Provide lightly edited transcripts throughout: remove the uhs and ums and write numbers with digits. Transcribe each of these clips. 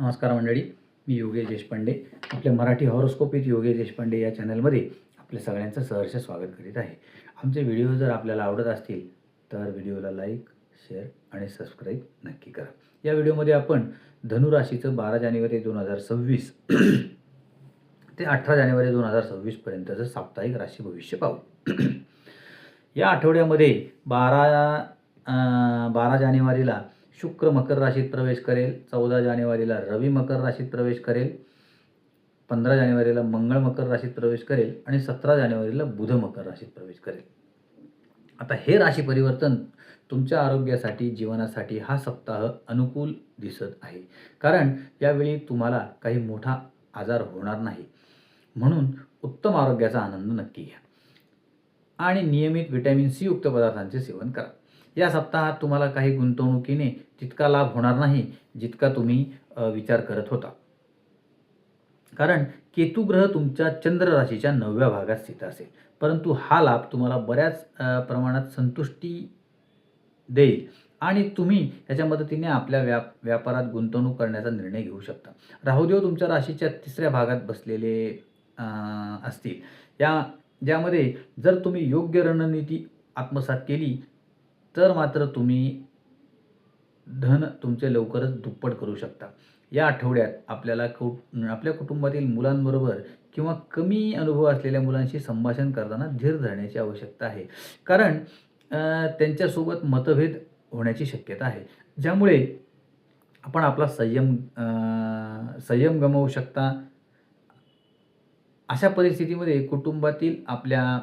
नमस्कार मंडळी, मी योगेश देशपांडे. आपल्या मराठी हॉरोस्कोप विथ योगेश देशपांडे या चॅनलमध्ये आपल्या सगळ्यांचं सहर्ष स्वागत करीत आहे. आमचे व्हिडिओ जर आपल्याला आवडत असतील तर व्हिडिओला लाईक, शेअर आणि सबस्क्राईब नक्की करा. या व्हिडिओमध्ये आपण धनुराशीचं 12 जानेवारी 2026 ते 18 जानेवारी 2026 पर्यंतचं साप्ताहिक राशी भविष्य पाहू. या आठवड्यामध्ये 12 जानेवारीला शुक्र मकर राशीत प्रवेश करेल, 14 जानेवारीला रवी मकर राशीत प्रवेश करेल, 15 जानेवारीला मंगळ मकर राशीत प्रवेश करेल आणि 17 जानेवारीला बुध मकर राशीत प्रवेश करेल. आता हे राशी परिवर्तन तुमच्या आरोग्यासाठी, जीवनासाठी हा सप्ताह अनुकूल दिसत आहे. कारण यावेळी तुम्हाला काही मोठा आजार होणार नाही, म्हणून उत्तम आरोग्याचा आनंद नक्की घ्या आणि नियमित व्हिटॅमिन सी युक्त पदार्थांचे सेवन करा. या सप्ताहात तुम्हाला काही गुंतवणुकीने तितका लाभ होणार नाही जितका तुम्ही विचार करत होता. कारण केतू ग्रह तुमच्या चंद्र राशीच्या 9व्या भागात स्थित असेल, परंतु हा लाभ तुम्हाला बऱ्याच प्रमाणात संतुष्टी देईल आणि तुम्ही याच्या मदतीने आपल्या व्यापारात गुंतवणूक करण्याचा निर्णय घेऊ शकता. राहुदेव तुमच्या राशीच्या 3ऱ्या भागात बसलेले असतील, ज्यामध्ये जर तुम्ही योग्य रणनीती आत्मसात केली तर मात्र तुम्ही धन तुमचे लवकरच दुप्पट करू शकता. या आठवड्यात आपल्याला आपल्या कुटुंबातील मुलांबरोबर किंवा कमी अनुभव असलेल्या मुलांशी संभाषण करताना धीर धरण्याची आवश्यकता आहे. कारण त्यांच्यासोबत मतभेद होण्याची शक्यता आहे, ज्यामुळे आपण आपला संयम गमावू शकता. अशा परिस्थितीमध्ये कुटुंबातील आपल्या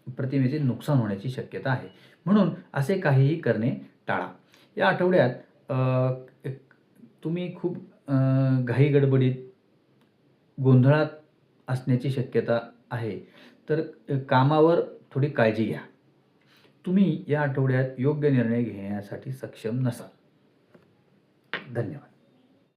प्रतिमेचे नुकसान होण्याची शक्यता आहे, म्हणून असे काहीही करणे टाळा. या आठवड्यात तुम्ही खूप घाई गडबडीत गोंधळात असण्याची शक्यता आहे, तर कामावर थोडी काळजी घ्या. तुम्ही या आठवड्यात योग्य निर्णय घेण्यासाठी सक्षम नसाल. धन्यवाद.